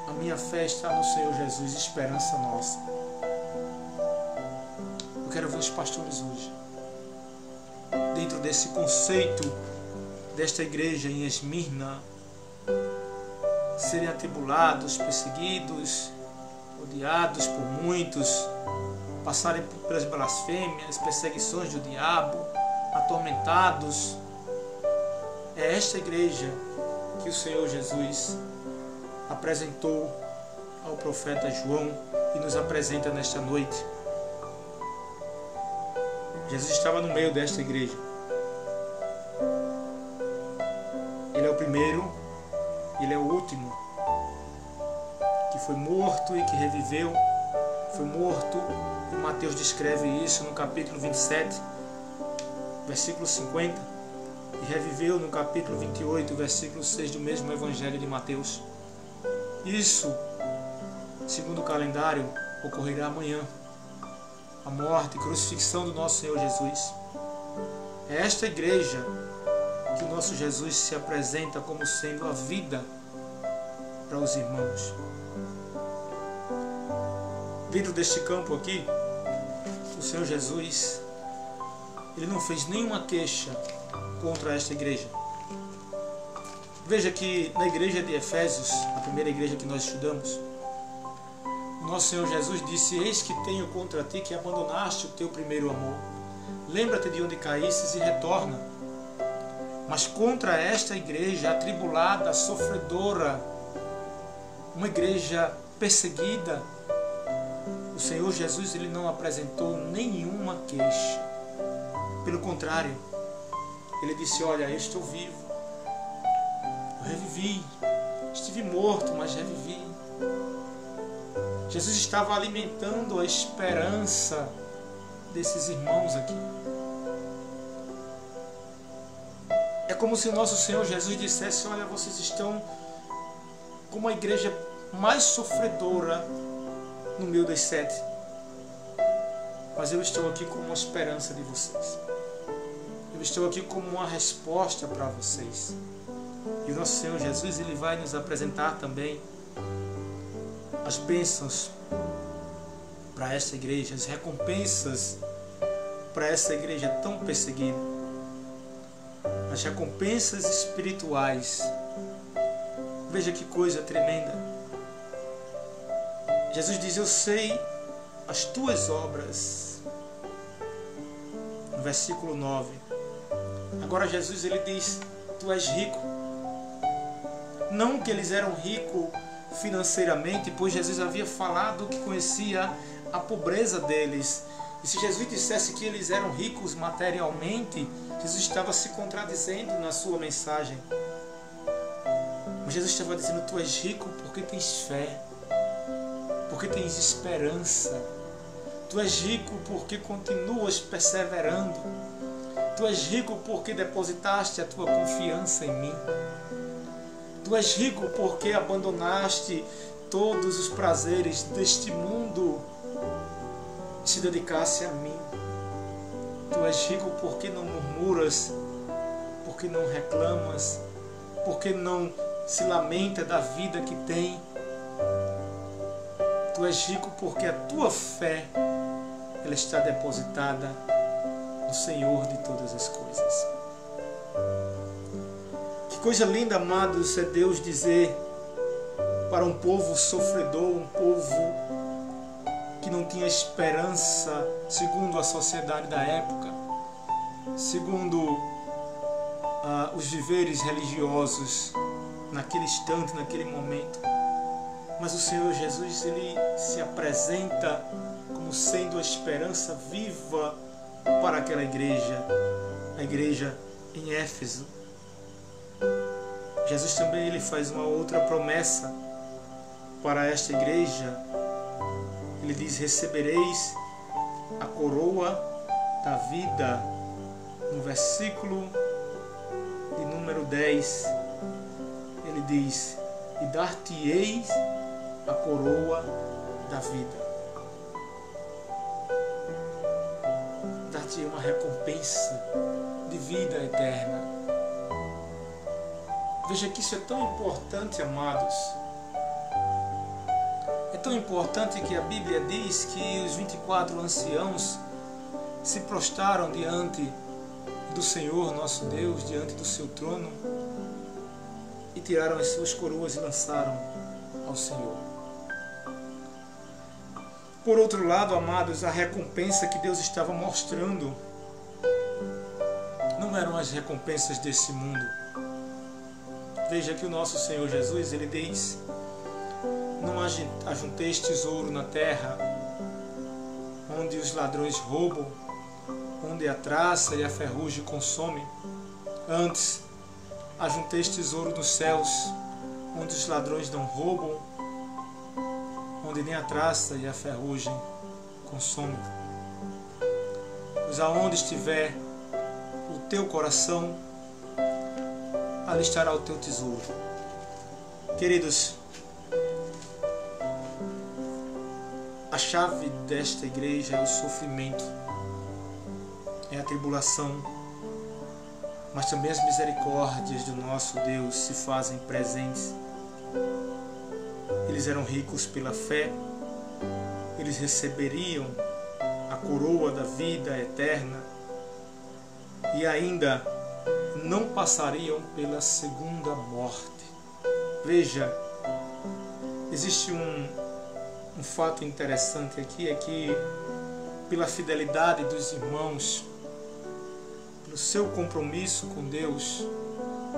a minha fé está no Senhor Jesus, esperança nossa. Eu quero ver os pastores hoje, dentro desse conceito desta igreja em Esmirna, serem atribulados, perseguidos, odiados por muitos, passarem pelas blasfêmias, perseguições do diabo, atormentados. É esta igreja que o Senhor Jesus apresentou ao profeta João e nos apresenta nesta noite. Jesus estava no meio desta igreja. Ele é o primeiro, ele é o último, que foi morto e que reviveu. Foi morto, e Mateus descreve isso no capítulo 27, versículo 50, e reviveu no capítulo 28, versículo 6 do mesmo evangelho de Mateus. Isso, segundo o calendário, ocorrerá amanhã. A morte e crucifixão do nosso Senhor Jesus. É esta igreja que o nosso Jesus se apresenta como sendo a vida para os irmãos. Dentro deste campo aqui, o Senhor Jesus, ele não fez nenhuma queixa contra esta igreja. Veja que na igreja de Efésios, a primeira igreja que nós estudamos, o nosso Senhor Jesus disse: eis que tenho contra ti que abandonaste o teu primeiro amor. Lembra-te de onde caístes e retorna. Mas contra esta igreja atribulada, sofredora, uma igreja perseguida, o Senhor Jesus ele não apresentou nenhuma queixa. Pelo contrário, ele disse: olha, eu estou vivo, eu revivi, estive morto, mas revivi. Jesus estava alimentando a esperança desses irmãos aqui. É como se o nosso Senhor Jesus dissesse: olha, vocês estão como a igreja mais sofredora no meio das 7, mas eu estou aqui como uma esperança de vocês. Eu estou aqui como uma resposta para vocês. E o nosso Senhor Jesus ele vai nos apresentar também as bênçãos para esta igreja, as recompensas para essa igreja tão perseguida, as recompensas espirituais. Veja que coisa tremenda. Jesus diz: eu sei as tuas obras, no versículo 9. Agora Jesus ele diz: tu és rico. Não que eles eram ricos financeiramente, pois Jesus havia falado que conhecia a pobreza deles. E se Jesus dissesse que eles eram ricos materialmente, Jesus estava se contradizendo na sua mensagem. Mas Jesus estava dizendo: tu és rico porque tens fé, porque tens esperança. Tu és rico porque continuas perseverando. Tu és rico porque depositaste a tua confiança em mim. Tu és rico porque abandonaste todos os prazeres deste mundo e se dedicaste a mim. Tu és rico porque não murmuras, porque não reclamas, porque não se lamenta da vida que tem. Tu és rico porque a tua fé, ela está depositada no Senhor de todas as coisas. Que coisa linda, amados, é Deus dizer para um povo sofredor, um povo que não tinha esperança segundo a sociedade da época, segundo os viveres religiosos naquele instante, naquele momento. Mas o Senhor Jesus, ele se apresenta como sendo a esperança viva para aquela igreja, a igreja em Éfeso. Jesus também ele faz uma outra promessa para esta igreja. Ele diz: recebereis a coroa da vida. No versículo de número 10, ele diz: e dar-te-eis a coroa da vida. Dar-te uma recompensa de vida eterna. Veja que isso é tão importante, amados. É tão importante que a Bíblia diz que os 24 anciãos se prostraram diante do Senhor, nosso Deus, diante do seu trono, e tiraram as suas coroas e lançaram ao Senhor. Por outro lado, amados, a recompensa que Deus estava mostrando não eram as recompensas desse mundo. Veja que o nosso Senhor Jesus, ele diz: não ajunteis tesouro na terra, onde os ladrões roubam, onde a traça e a ferrugem consomem. Antes, ajunteis tesouro nos céus, onde os ladrões não roubam, onde nem a traça e a ferrugem consomem. Pois aonde estiver o teu coração, ali estará o teu tesouro. Queridos, a chave desta igreja é o sofrimento, é a tribulação, mas também as misericórdias do nosso Deus se fazem presentes. Eles eram ricos pela fé, eles receberiam a coroa da vida eterna e ainda não passariam pela segunda morte. Veja, existe um fato interessante aqui, é que pela fidelidade dos irmãos, pelo seu compromisso com Deus,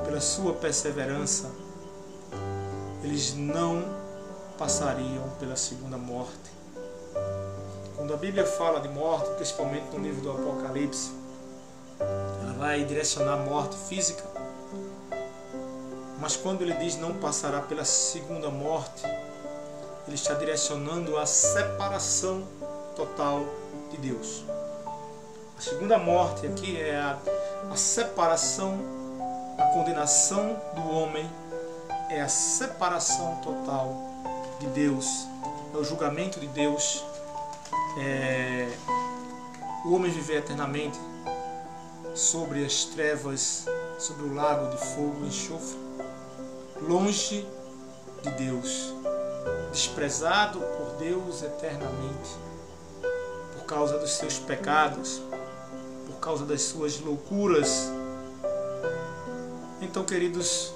pela sua perseverança, eles não passariam pela segunda morte. Quando a Bíblia fala de morte, principalmente no livro do Apocalipse, ela vai direcionar a morte física, mas quando ele diz não passará pela segunda morte, ele está direcionando a separação total de Deus. A segunda morte aqui é a separação, a condenação do homem, é a separação total de Deus, é o julgamento de Deus, é o homem viver eternamente sobre as trevas, sobre o lago de fogo e enxofre, longe de Deus, desprezado por Deus eternamente, por causa dos seus pecados, por causa das suas loucuras. Então, queridos,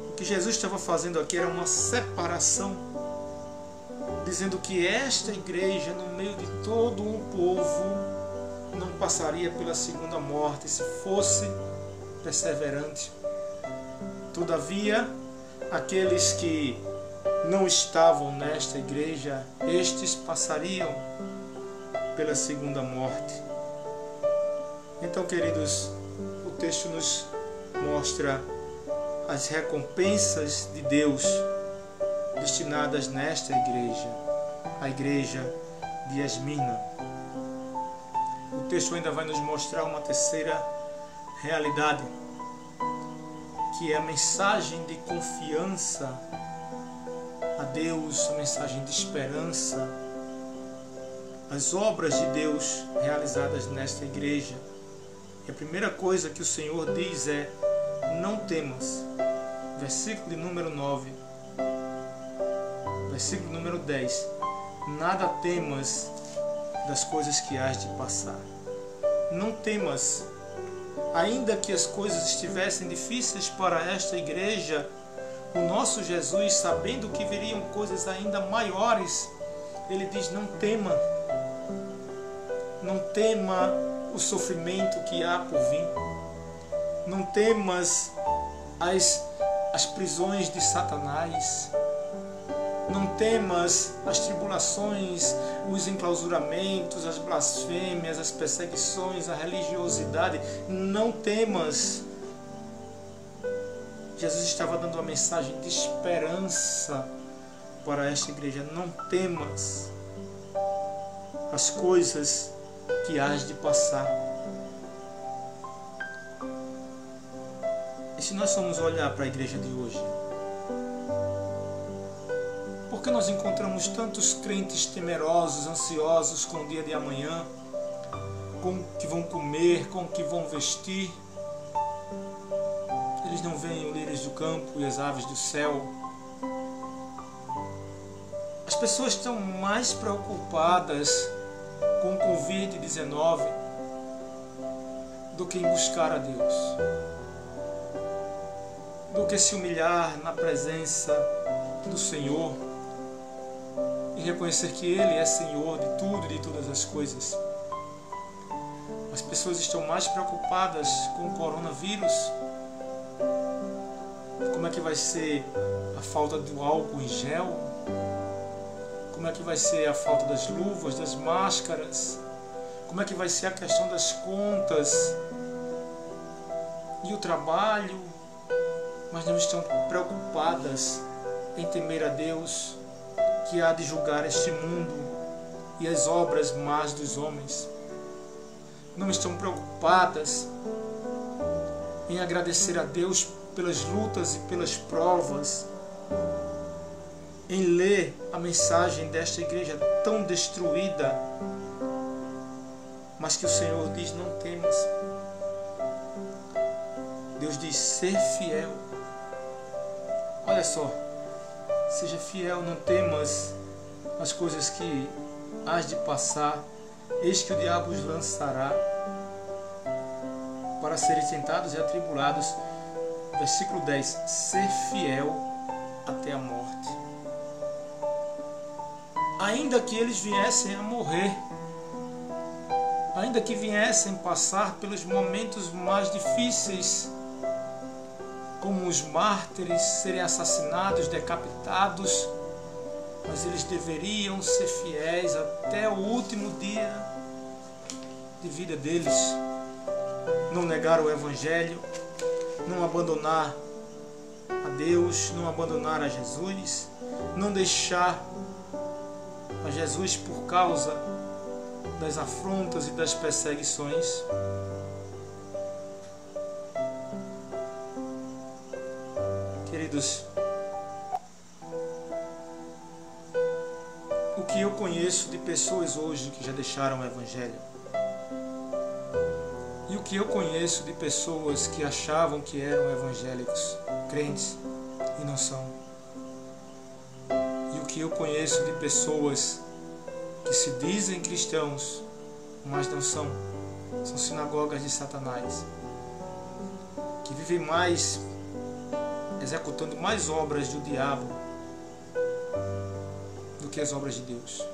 o que Jesus estava fazendo aqui era uma separação, dizendo que esta igreja, no meio de todo um povo, não passaria pela segunda morte se fosse perseverante. Todavia, aqueles que não estavam nesta igreja, estes passariam pela segunda morte. Então, queridos, o texto nos mostra as recompensas de Deus destinadas nesta igreja, a igreja de Esmirna. O texto ainda vai nos mostrar uma terceira realidade, que é a mensagem de confiança a Deus, a mensagem de esperança, as obras de Deus realizadas nesta igreja. E a primeira coisa que o Senhor diz é: não temas. Versículo de número 9. Versículo número 10. Nada temas das coisas que hás de passar. Não temas. Ainda que as coisas estivessem difíceis para esta igreja, o nosso Jesus, sabendo que viriam coisas ainda maiores, ele diz: não tema. Não tema o sofrimento que há por vir. Não temas as prisões de Satanás. Não temas as tribulações, os enclausuramentos, as blasfêmias, as perseguições, a religiosidade. Não temas. Jesus estava dando uma mensagem de esperança para esta igreja. Não temas as coisas que hás de passar. E se nós formos olhar para a igreja de hoje, por que nós encontramos tantos crentes temerosos, ansiosos com o dia de amanhã, com o que vão comer, com o que vão vestir? Eles não veem os lírios do campo e as aves do céu. As pessoas estão mais preocupadas com o Covid-19 do que em buscar a Deus, do que se humilhar na presença do Senhor e reconhecer que Ele é Senhor de tudo e de todas as coisas. As pessoas estão mais preocupadas com o coronavírus. Como é que vai ser a falta do álcool em gel? Como é que vai ser a falta das luvas, das máscaras? Como é que vai ser a questão das contas e o trabalho? Mas não estão preocupadas em temer a Deus, que há de julgar este mundo e as obras más dos homens. Não estão preocupadas em agradecer a Deus pelas lutas e pelas provas, em ler a mensagem desta igreja tão destruída, mas que o Senhor diz: não temas. Deus diz: ser fiel. Olha só, seja fiel, não temas as coisas que hás de passar, eis que o diabo os lançará para serem tentados e atribulados. Versículo 10, ser fiel até a morte. Ainda que eles viessem a morrer, ainda que viessem passar pelos momentos mais difíceis, como os mártires, serem assassinados, decapitados, mas eles deveriam ser fiéis até o último dia de vida deles. Não negar o Evangelho, não abandonar a Deus, não abandonar a Jesus, não deixar a Jesus por causa das afrontas e das perseguições. Queridos, o que eu conheço de pessoas hoje que já deixaram o Evangelho, e o que eu conheço de pessoas que achavam que eram evangélicos, crentes, e não são. E o que eu conheço de pessoas que se dizem cristãos, mas não são. São sinagogas de Satanás, que vivem mais, executando mais obras do diabo do que as obras de Deus.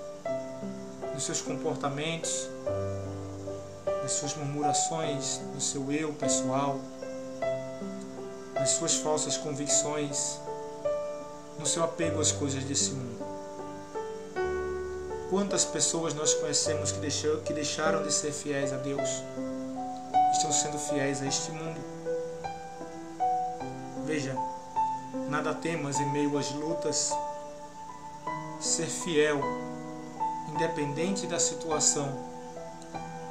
Nos seus comportamentos, nas suas murmurações, no seu eu pessoal, nas suas falsas convicções, no seu apego às coisas desse mundo. Quantas pessoas nós conhecemos que deixaram de ser fiéis a Deus, estão sendo fiéis a este mundo? Veja, nada temas em meio às lutas, ser fiel, independente da situação,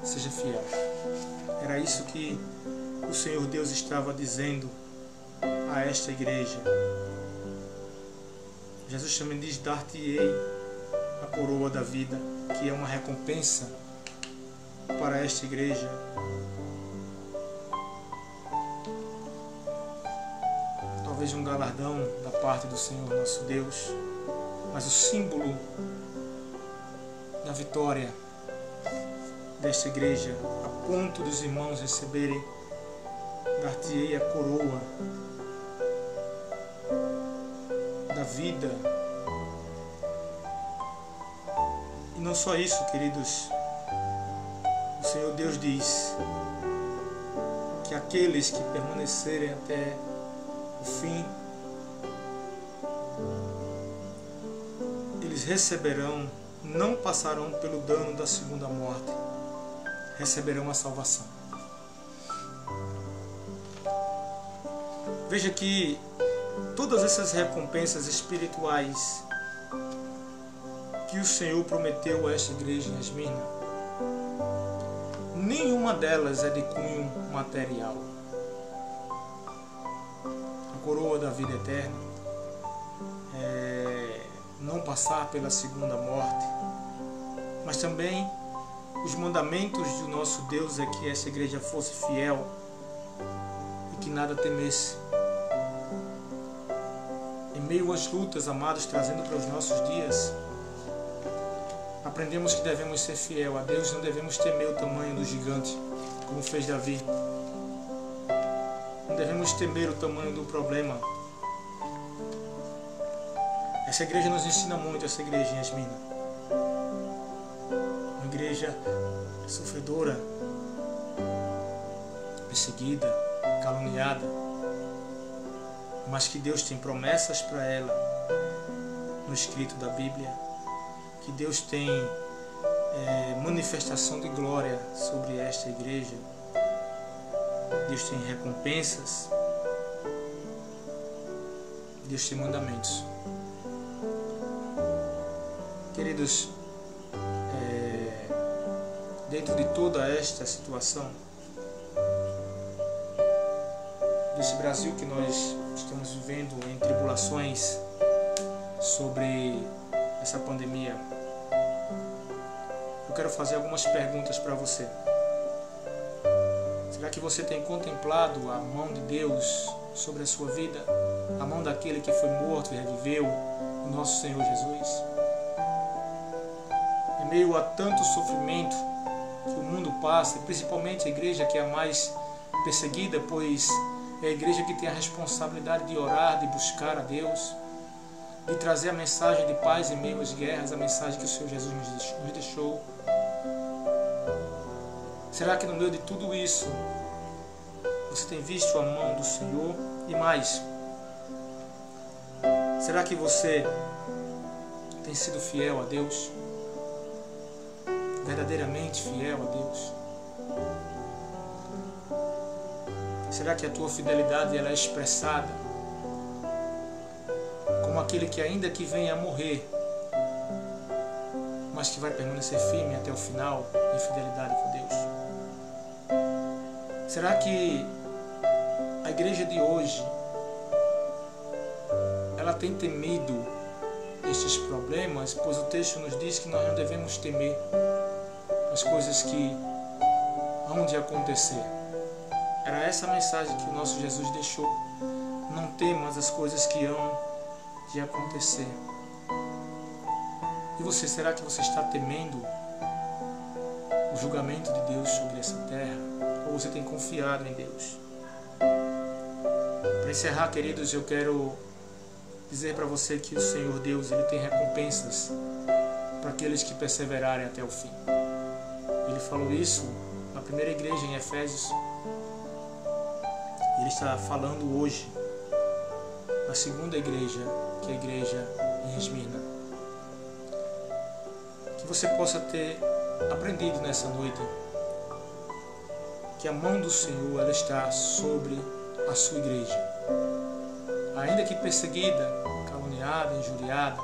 seja fiel. Era isso que o Senhor Deus estava dizendo a esta igreja. Jesus também diz: dar-te-ei a coroa da vida, que é uma recompensa para esta igreja. Talvez um galardão da parte do Senhor nosso Deus, mas o símbolo da vitória desta igreja, a ponto dos irmãos receberem: dar-te-ei a coroa da vida. E não só isso, queridos, o Senhor Deus diz que aqueles que permanecerem até o fim, eles receberão, não passarão pelo dano da segunda morte, receberão a salvação. Veja que todas essas recompensas espirituais que o Senhor prometeu a esta igreja em Esmirna, nenhuma delas é de cunho material. A coroa da vida eterna, não passar pela segunda morte, mas também os mandamentos do nosso Deus é que essa igreja fosse fiel e que nada temesse. Em meio às lutas, amados, trazendo para os nossos dias, aprendemos que devemos ser fiel a Deus, não devemos temer o tamanho do gigante, como fez Davi. Não devemos temer o tamanho do problema. Essa igreja nos ensina muito, essa igreja em Esmirna. Uma igreja sofredora, perseguida, caluniada, mas que Deus tem promessas para ela no escrito da Bíblia, que Deus tem manifestação de glória sobre esta igreja. Deus tem recompensas, Deus tem mandamentos. Queridos, dentro de toda esta situação, desse Brasil que nós estamos vivendo em tribulações sobre essa pandemia, eu quero fazer algumas perguntas para você. Será que você tem contemplado a mão de Deus sobre a sua vida? A mão daquele que foi morto e reviveu, o nosso Senhor Jesus? Em meio a tanto sofrimento que o mundo passa, principalmente a igreja que é a mais perseguida, pois é a igreja que tem a responsabilidade de orar, de buscar a Deus, de trazer a mensagem de paz em meio às guerras, a mensagem que o Senhor Jesus nos deixou. Será que no meio de tudo isso você tem visto a mão do Senhor? E mais, será que você tem sido fiel a Deus? Verdadeiramente fiel a Deus? Será que a tua fidelidade ela é expressada como aquele que ainda que venha a morrer, mas que vai permanecer firme até o final em fidelidade com Deus? Será que a igreja de hoje ela tem temido estes problemas? Pois o texto nos diz que nós não devemos temer as coisas que hão de acontecer. Era essa a mensagem que o nosso Jesus deixou. Não temas as coisas que hão de acontecer. E você, será que você está temendo o julgamento de Deus sobre essa terra? Ou você tem confiado em Deus? Para encerrar, queridos, eu quero dizer para você que o Senhor Deus ele tem recompensas para aqueles que perseverarem até o fim. Ele falou isso na primeira igreja em Efésios. E ele está falando hoje na segunda igreja que é a igreja em Esmirna. Que você possa ter aprendido nessa noite que a mão do Senhor ela está sobre a sua igreja. Ainda que perseguida, caluniada, injuriada,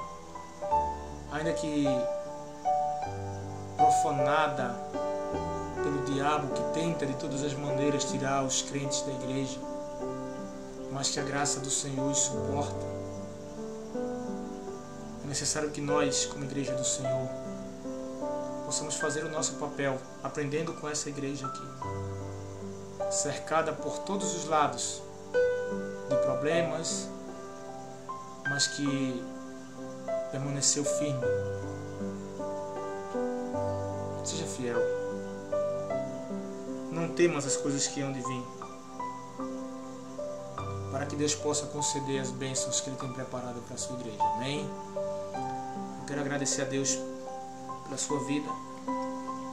ainda que profanada pelo diabo que tenta de todas as maneiras tirar os crentes da igreja, mas que a graça do Senhor os suporta. É necessário que nós, como igreja do Senhor, possamos fazer o nosso papel, aprendendo com essa igreja aqui, cercada por todos os lados de problemas, mas que permaneceu firme. Seja fiel. Não temas as coisas que hão de vir, para que Deus possa conceder as bênçãos que Ele tem preparado para a sua igreja. Amém? Eu quero agradecer a Deus pela sua vida.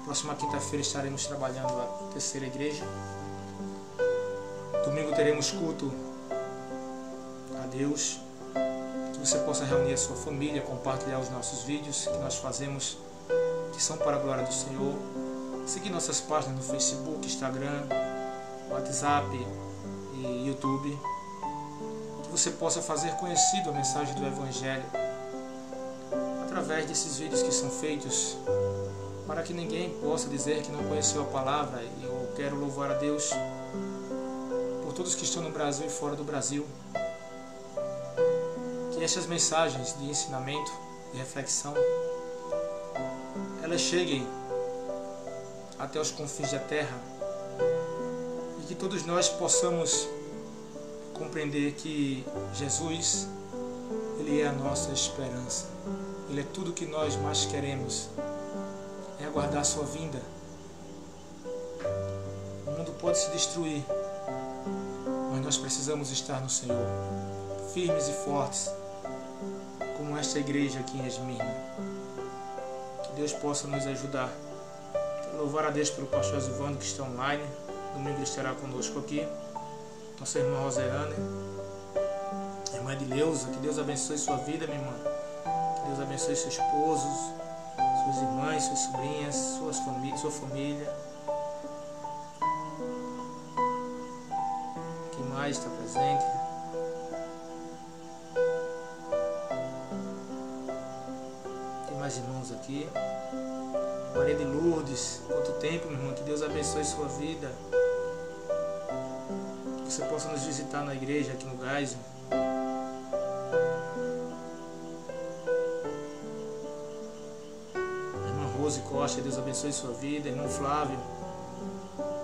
Próxima quinta-feira estaremos trabalhando a terceira igreja. Domingo teremos culto a Deus. Que você possa reunir a sua família, compartilhar os nossos vídeos que nós fazemos, que são para a glória do Senhor. Seguir nossas páginas no Facebook, Instagram, WhatsApp e YouTube. Que você possa fazer conhecido a mensagem do Evangelho através desses vídeos que são feitos, para que ninguém possa dizer que não conheceu a palavra. E eu quero louvar a Deus por todos que estão no Brasil e fora do Brasil. Que essas mensagens de ensinamento, de reflexão, elas cheguem até os confins da terra e que todos nós possamos compreender que Jesus, Ele é a nossa esperança. Ele é tudo que nós mais queremos, é aguardar a sua vinda. O mundo pode se destruir, mas nós precisamos estar no Senhor, firmes e fortes, como esta igreja aqui em Esmirna. Que Deus possa nos ajudar. Quero louvar a Deus pelo pastor Azuvando, que está online. Domingo ele estará conosco aqui. Nossa irmã Roserane, irmã Edileuza. Que Deus abençoe sua vida, minha irmã. Que Deus abençoe seu esposo, suas irmãs, suas sobrinhas, sua família. Quem mais está presente? Tem mais irmãos aqui. Maria de Lourdes, quanto tempo, meu irmão. Que Deus abençoe sua vida. Que você possa nos visitar na igreja aqui no Gás. Rose Costa, Deus abençoe sua vida. Irmão Flávio,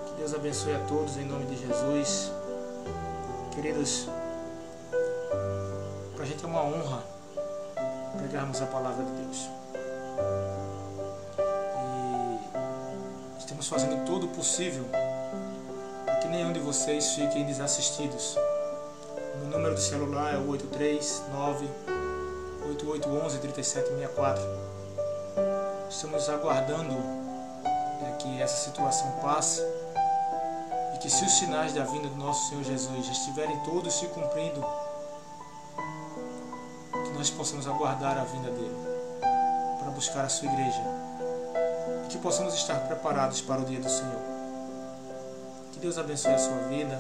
que Deus abençoe a todos em nome de Jesus. Queridos, para a gente é uma honra pregarmos a palavra de Deus. E estamos fazendo todo o possível para que nenhum de vocês fiquem desassistidos. Meu número de celular é o 839-8811-3764. Estamos aguardando que essa situação passe e que, se os sinais da vinda do nosso Senhor Jesus já estiverem todos se cumprindo, que nós possamos aguardar a vinda dele para buscar a sua igreja e que possamos estar preparados para o dia do Senhor. Que Deus abençoe a sua vida.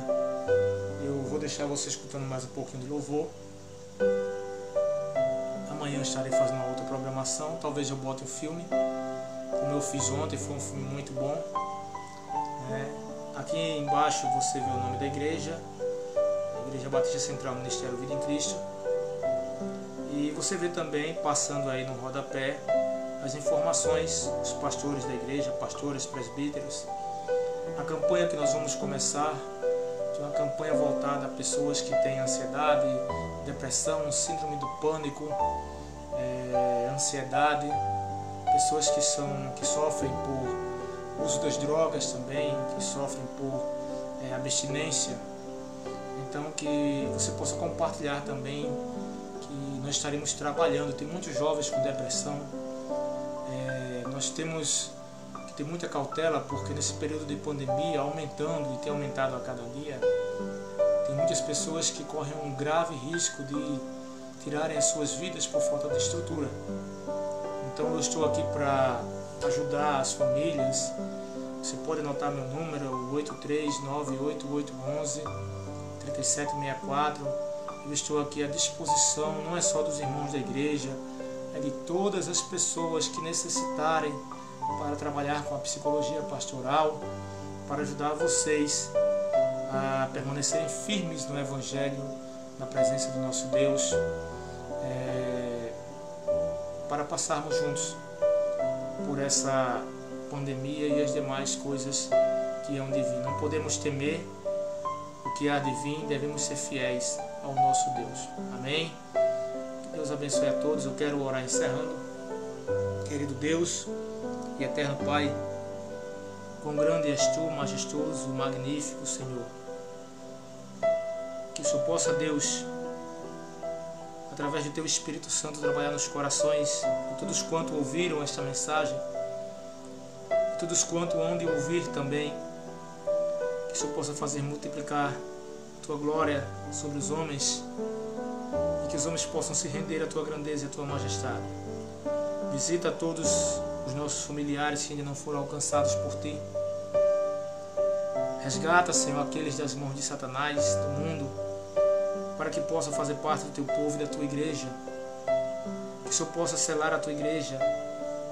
Eu vou deixar você escutando mais um pouquinho de louvor. Amanhã eu estarei fazendo uma outra programação. Talvez eu bote um filme, como eu fiz ontem. Foi um filme muito bom. Aqui embaixo você vê o nome da igreja, a Igreja Batista Central Ministério Vida em Cristo. E você vê também, passando aí no rodapé, as informações dos pastores da igreja, pastores, presbíteros. A campanha que nós vamos começar, que é uma campanha voltada a pessoas que têm ansiedade, depressão, síndrome do pânico, ansiedade, pessoas que sofrem por uso das drogas também, que sofrem por abstinência. Então que você possa compartilhar também que nós estaremos trabalhando. Tem muitos jovens com depressão. Nós temos que ter muita cautela, porque nesse período de pandemia, aumentando e tem aumentado a cada dia, tem muitas pessoas que correm um grave risco de tirarem as suas vidas por falta de estrutura. Então eu estou aqui para ajudar as famílias. Você pode anotar meu número, 83988113764. Eu estou aqui à disposição, não é só dos irmãos da igreja, é de todas as pessoas que necessitarem para trabalhar com a psicologia pastoral, para ajudar vocês a permanecerem firmes no Evangelho, na presença do nosso Deus, para passarmos juntos por essa pandemia e as demais coisas que hão de vir. Não podemos temer o que há de vir, devemos ser fiéis ao nosso Deus. Amém? Que Deus abençoe a todos. Eu quero orar encerrando. Querido Deus e eterno Pai, quão grande és Tu, majestoso, magnífico, Senhor. Que o Senhor possa, Deus, através do Teu Espírito Santo, trabalhar nos corações de todos quanto ouviram esta mensagem, de todos quanto hão de ouvir também. Que o Senhor possa fazer multiplicar a Tua glória sobre os homens e que os homens possam se render à Tua grandeza e à Tua majestade. Visita todos os nossos familiares que ainda não foram alcançados por Ti. Resgata, Senhor, aqueles das mãos de Satanás, do mundo, para que possam fazer parte do Teu povo e da Tua igreja. Que o Senhor possa selar a Tua igreja,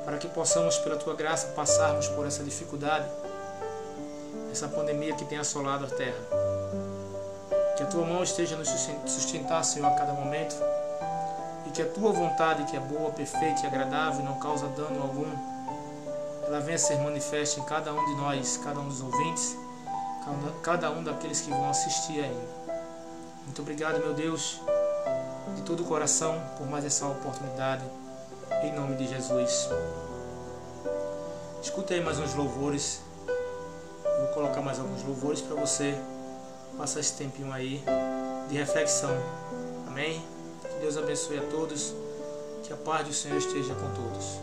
para que possamos, pela Tua graça, passarmos por essa dificuldade, essa pandemia que tem assolado a terra. Que a Tua mão esteja nos sustentar, Senhor, a cada momento, e que a Tua vontade, que é boa, perfeita e agradável e não causa dano algum, ela venha ser manifesta em cada um de nós, cada um dos ouvintes, cada um daqueles que vão assistir ainda. Muito obrigado, meu Deus, de todo o coração, por mais essa oportunidade, em nome de Jesus. Escuta aí mais uns louvores. Eu vou colocar mais alguns louvores para você passar esse tempinho aí de reflexão. Amém? Que Deus abençoe a todos, que a paz do Senhor esteja com todos.